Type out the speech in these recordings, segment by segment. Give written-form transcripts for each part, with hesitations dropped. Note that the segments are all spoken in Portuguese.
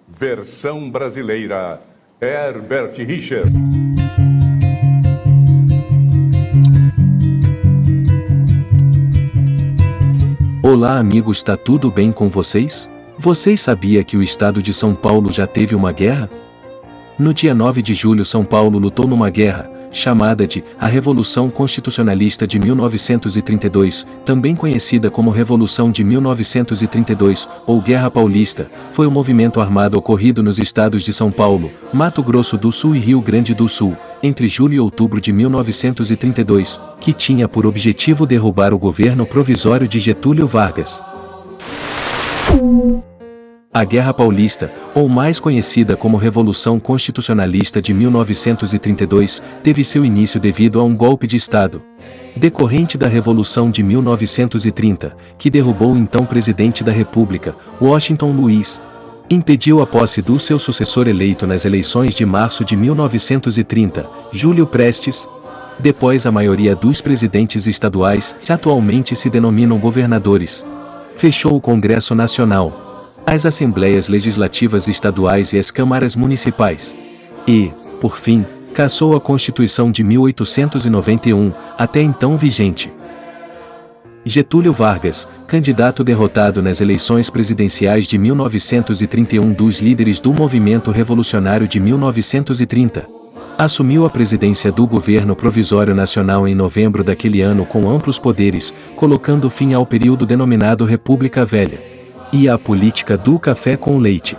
Versão brasileira, Herbert Richard. Olá amigos, tá tudo bem com vocês? Vocês sabiam que o estado de São Paulo já teve uma guerra? No dia 9 de julho São Paulo lutou numa guerra, chamada de a Revolução Constitucionalista de 1932, também conhecida como Revolução de 1932, ou Guerra Paulista. Foi um movimento armado ocorrido nos estados de São Paulo, Mato Grosso do Sul e Rio Grande do Sul, entre julho e outubro de 1932, que tinha por objetivo derrubar o governo provisório de Getúlio Vargas. A Guerra Paulista, ou mais conhecida como Revolução Constitucionalista de 1932, teve seu início devido a um golpe de Estado, decorrente da Revolução de 1930, que derrubou o então presidente da República, Washington Luiz. Impediu a posse do seu sucessor eleito nas eleições de março de 1930, Júlio Prestes. Depois a maioria dos presidentes estaduais, que atualmente se denominam governadores, fechou o Congresso Nacional, as Assembleias Legislativas Estaduais e as Câmaras Municipais. E, por fim, cassou a Constituição de 1891, até então vigente. Getúlio Vargas, candidato derrotado nas eleições presidenciais de 1931 dos líderes do Movimento Revolucionário de 1930, assumiu a presidência do Governo Provisório Nacional em novembro daquele ano com amplos poderes, colocando fim ao período denominado República Velha e à política do café com leite,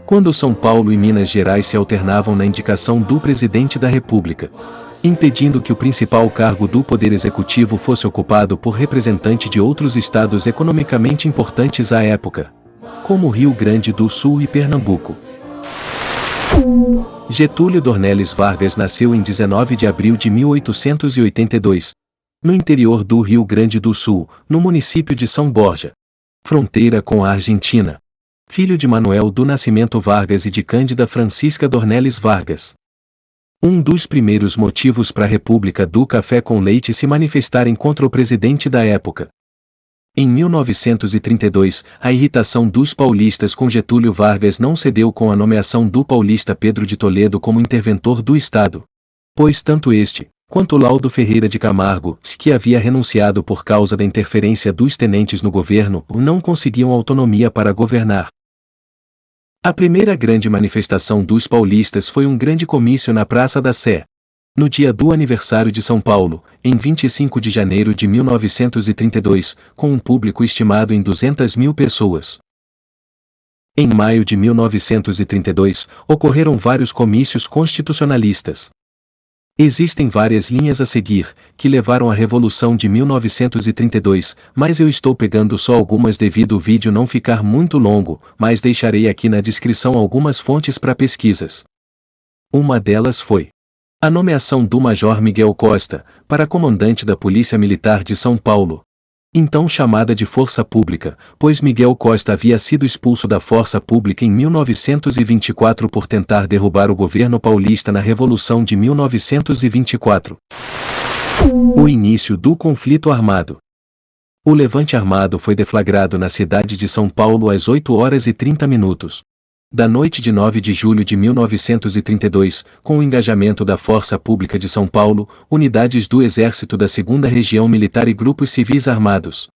quando São Paulo e Minas Gerais se alternavam na indicação do presidente da República, impedindo que o principal cargo do Poder Executivo fosse ocupado por representante de outros estados economicamente importantes à época, como Rio Grande do Sul e Pernambuco. Getúlio Dornelles Vargas nasceu em 19 de abril de 1882, no interior do Rio Grande do Sul, no município de São Borja, fronteira com a Argentina. Filho de Manuel do Nascimento Vargas e de Cândida Francisca Dornelles Vargas. Um dos primeiros motivos para a República do Café com Leite se manifestarem contra o presidente da época. Em 1932, a irritação dos paulistas com Getúlio Vargas não cedeu com a nomeação do paulista Pedro de Toledo como interventor do Estado, pois tanto este, quanto Laudo Ferreira de Camargo, que havia renunciado por causa da interferência dos tenentes no governo, não conseguiam autonomia para governar. A primeira grande manifestação dos paulistas foi um grande comício na Praça da Sé, no dia do aniversário de São Paulo, em 25 de janeiro de 1932, com um público estimado em 200.000 pessoas. Em maio de 1932, ocorreram vários comícios constitucionalistas. Existem várias linhas a seguir, que levaram à Revolução de 1932, mas eu estou pegando só algumas devido o vídeo não ficar muito longo, mas deixarei aqui na descrição algumas fontes para pesquisas. Uma delas foi a nomeação do Major Miguel Costa, para comandante da Polícia Militar de São Paulo, então chamada de Força Pública, pois Miguel Costa havia sido expulso da Força Pública em 1924 por tentar derrubar o governo paulista na Revolução de 1924. O início do conflito armado. O levante armado foi deflagrado na cidade de São Paulo às 8h30 da noite de 9 de julho de 1932, com o engajamento da Força Pública de São Paulo, unidades do Exército da 2ª Região Militar e grupos civis armados.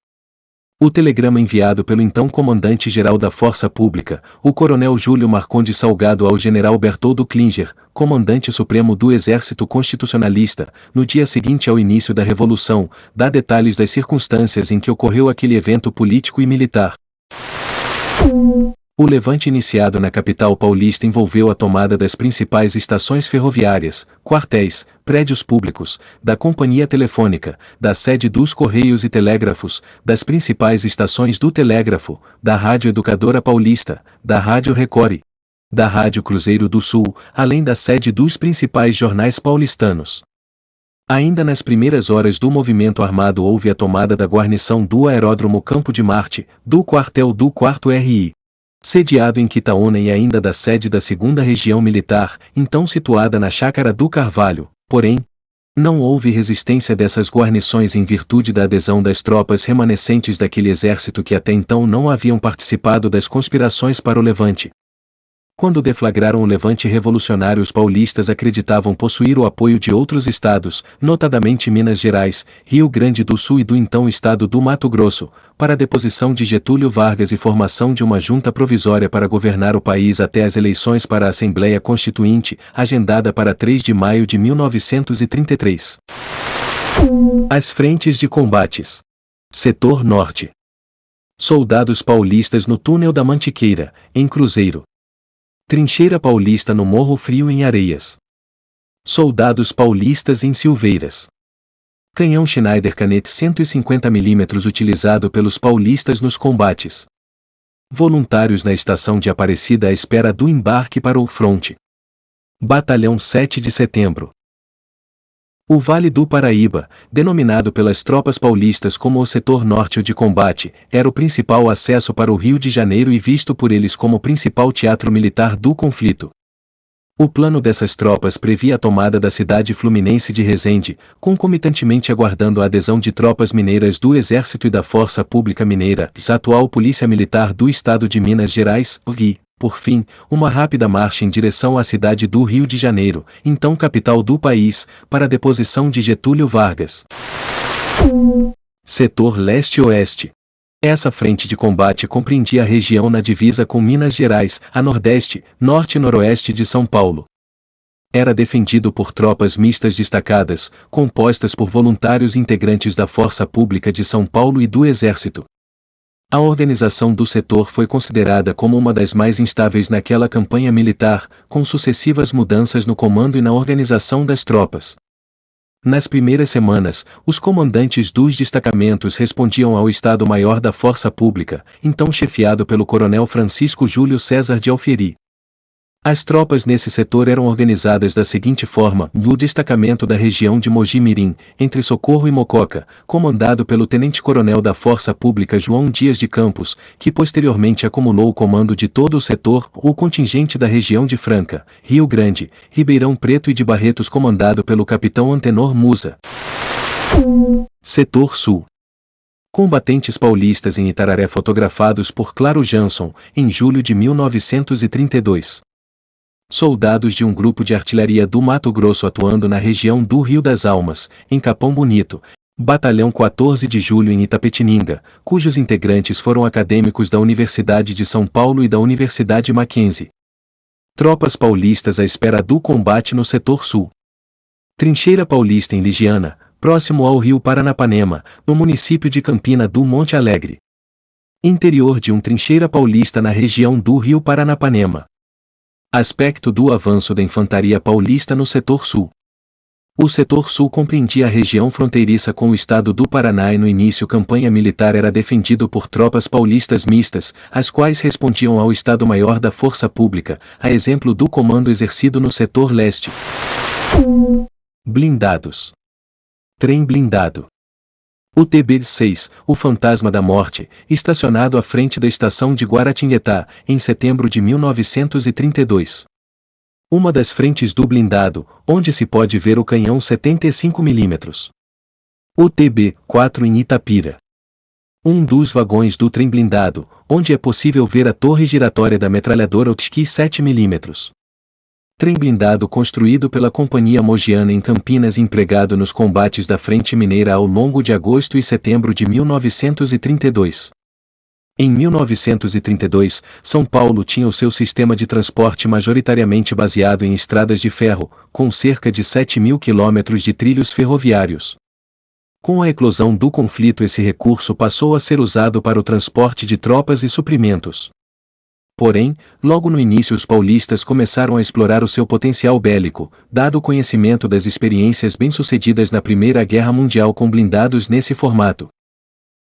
O telegrama enviado pelo então comandante-geral da Força Pública, o coronel Júlio Marcondes Salgado ao general Bertoldo Klinger, comandante supremo do Exército Constitucionalista, no dia seguinte ao início da Revolução, dá detalhes das circunstâncias em que ocorreu aquele evento político e militar. O levante iniciado na capital paulista envolveu a tomada das principais estações ferroviárias, quartéis, prédios públicos, da companhia telefônica, da sede dos Correios e Telégrafos, das principais estações do telégrafo, da Rádio Educadora Paulista, da Rádio Record, da Rádio Cruzeiro do Sul, além da sede dos principais jornais paulistanos. Ainda nas primeiras horas do movimento armado houve a tomada da guarnição do Aeródromo Campo de Marte, do quartel do 4º RI, sediado em Quitaúna e ainda da sede da 2ª Região Militar, então situada na Chácara do Carvalho. Porém, não houve resistência dessas guarnições em virtude da adesão das tropas remanescentes daquele exército que até então não haviam participado das conspirações para o levante. Quando deflagraram o levante revolucionário, os paulistas acreditavam possuir o apoio de outros estados, notadamente Minas Gerais, Rio Grande do Sul e do então estado do Mato Grosso, para a deposição de Getúlio Vargas e formação de uma junta provisória para governar o país até as eleições para a Assembleia Constituinte, agendada para 3 de maio de 1933. As frentes de combates. Setor Norte. Soldados paulistas no Túnel da Mantiqueira, em Cruzeiro. Trincheira paulista no Morro Frio, em Areias. Soldados paulistas em Silveiras. Canhão Schneider Canete 150 mm utilizado pelos paulistas nos combates. Voluntários na estação de Aparecida à espera do embarque para o fronte. Batalhão 7 de Setembro. O Vale do Paraíba, denominado pelas tropas paulistas como o setor norte de combate, era o principal acesso para o Rio de Janeiro e visto por eles como o principal teatro militar do conflito. O plano dessas tropas previa a tomada da cidade fluminense de Resende, concomitantemente aguardando a adesão de tropas mineiras do Exército e da Força Pública Mineira, a atual Polícia Militar do Estado de Minas Gerais, e, por fim, uma rápida marcha em direção à cidade do Rio de Janeiro, então capital do país, para a deposição de Getúlio Vargas. Setor Leste-Oeste. Essa frente de combate compreendia a região na divisa com Minas Gerais, a nordeste, norte e noroeste de São Paulo. Era defendido por tropas mistas destacadas, compostas por voluntários integrantes da Força Pública de São Paulo e do Exército. A organização do setor foi considerada como uma das mais instáveis naquela campanha militar, com sucessivas mudanças no comando e na organização das tropas. Nas primeiras semanas, os comandantes dos destacamentos respondiam ao Estado-Maior da Força Pública, então chefiado pelo coronel Francisco Júlio César de Alfieri. As tropas nesse setor eram organizadas da seguinte forma: no destacamento da região de Mogi-mirim, entre Socorro e Mococa, comandado pelo tenente-coronel da Força Pública João Dias de Campos, que posteriormente acumulou o comando de todo o setor, o contingente da região de Franca, Rio Grande, Ribeirão Preto e de Barretos, comandado pelo capitão Antenor Musa. Setor Sul. Combatentes paulistas em Itararé fotografados por Claro Jansson, em julho de 1932. Soldados de um grupo de artilharia do Mato Grosso atuando na região do Rio das Almas, em Capão Bonito, Batalhão 14 de Julho em Itapetininga, cujos integrantes foram acadêmicos da Universidade de São Paulo e da Universidade Mackenzie. Tropas paulistas à espera do combate no setor sul. Trincheira paulista em Ligiana, próximo ao rio Paranapanema, no município de Campina do Monte Alegre. Interior de trincheira paulista na região do rio Paranapanema. Aspecto do avanço da infantaria paulista no setor sul. O setor sul compreendia a região fronteiriça com o estado do Paraná e no início campanha militar era defendido por tropas paulistas mistas, as quais respondiam ao Estado-Maior da Força Pública, a exemplo do comando exercido no setor leste. Blindados. Trem blindado. O TB-6, o Fantasma da Morte, estacionado à frente da estação de Guaratinguetá, em setembro de 1932. Uma das frentes do blindado, onde se pode ver o canhão 75 mm. O TB-4 em Itapira. Um dos vagões do trem blindado, onde é possível ver a torre giratória da metralhadora Otski 7 mm. Trem blindado construído pela Companhia Mogiana em Campinas, empregado nos combates da Frente Mineira ao longo de agosto e setembro de 1932. Em 1932, São Paulo tinha o seu sistema de transporte majoritariamente baseado em estradas de ferro, com cerca de 7.000 quilômetros de trilhos ferroviários. Com a eclosão do conflito, esse recurso passou a ser usado para o transporte de tropas e suprimentos. Porém, logo no início os paulistas começaram a explorar o seu potencial bélico, dado o conhecimento das experiências bem-sucedidas na Primeira Guerra Mundial com blindados nesse formato.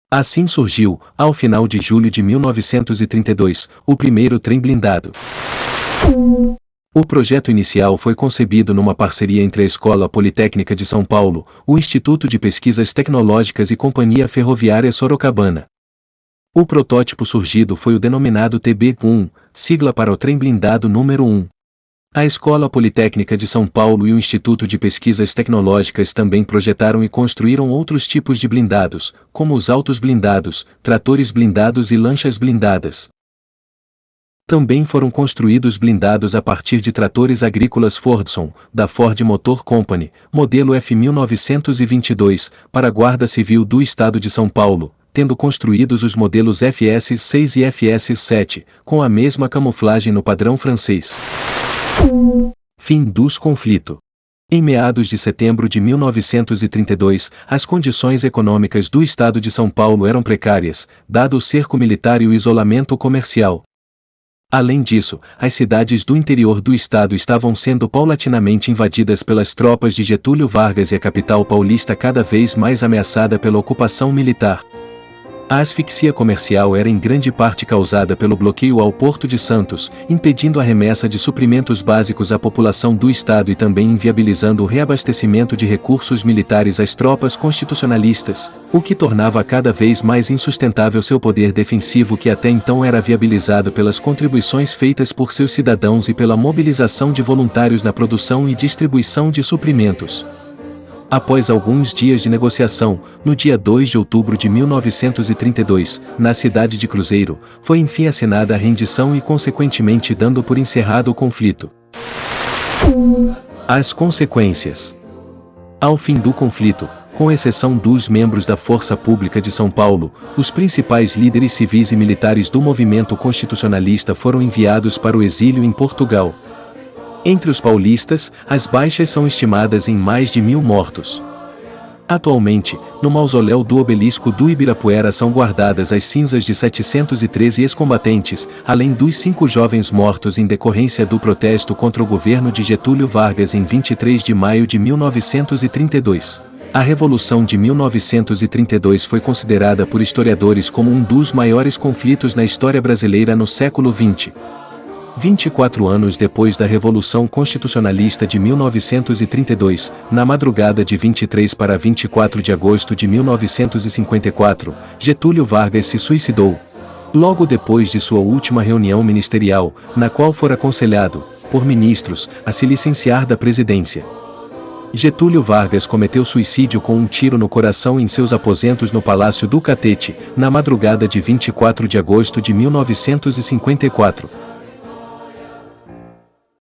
Assim surgiu, ao final de julho de 1932, o primeiro trem blindado. O projeto inicial foi concebido numa parceria entre a Escola Politécnica de São Paulo, o Instituto de Pesquisas Tecnológicas e Companhia Ferroviária Sorocabana. O protótipo surgido foi o denominado TB-1, sigla para o trem blindado número 1. A Escola Politécnica de São Paulo e o Instituto de Pesquisas Tecnológicas também projetaram e construíram outros tipos de blindados, como os autos blindados, tratores blindados e lanchas blindadas. Também foram construídos blindados a partir de tratores agrícolas Fordson, da Ford Motor Company, modelo F1922, para a Guarda Civil do Estado de São Paulo, tendo construídos os modelos FS6 e FS7, com a mesma camuflagem no padrão francês. Fim dos conflito. Em meados de setembro de 1932, as condições econômicas do Estado de São Paulo eram precárias, dado o cerco militar e o isolamento comercial. Além disso, as cidades do interior do estado estavam sendo paulatinamente invadidas pelas tropas de Getúlio Vargas e a capital paulista cada vez mais ameaçada pela ocupação militar. A asfixia comercial era em grande parte causada pelo bloqueio ao Porto de Santos, impedindo a remessa de suprimentos básicos à população do estado e também inviabilizando o reabastecimento de recursos militares às tropas constitucionalistas, o que tornava cada vez mais insustentável seu poder defensivo, que até então era viabilizado pelas contribuições feitas por seus cidadãos e pela mobilização de voluntários na produção e distribuição de suprimentos. Após alguns dias de negociação, no dia 2 de outubro de 1932, na cidade de Cruzeiro, foi enfim assinada a rendição e consequentemente dando por encerrado o conflito. As consequências. Ao fim do conflito, com exceção dos membros da Força Pública de São Paulo, os principais líderes civis e militares do movimento constitucionalista foram enviados para o exílio em Portugal. Entre os paulistas, as baixas são estimadas em mais de 1.000 mortos. Atualmente, no mausoléu do Obelisco do Ibirapuera são guardadas as cinzas de 713 ex-combatentes, além dos 5 jovens mortos em decorrência do protesto contra o governo de Getúlio Vargas em 23 de maio de 1932. A Revolução de 1932 foi considerada por historiadores como um dos maiores conflitos na história brasileira no século XX. 24 anos depois da Revolução Constitucionalista de 1932, na madrugada de 23 para 24 de agosto de 1954, Getúlio Vargas se suicidou. Logo depois de sua última reunião ministerial, na qual fora aconselhado, por ministros, a se licenciar da presidência. Getúlio Vargas cometeu suicídio com um tiro no coração em seus aposentos no Palácio do Catete, na madrugada de 24 de agosto de 1954.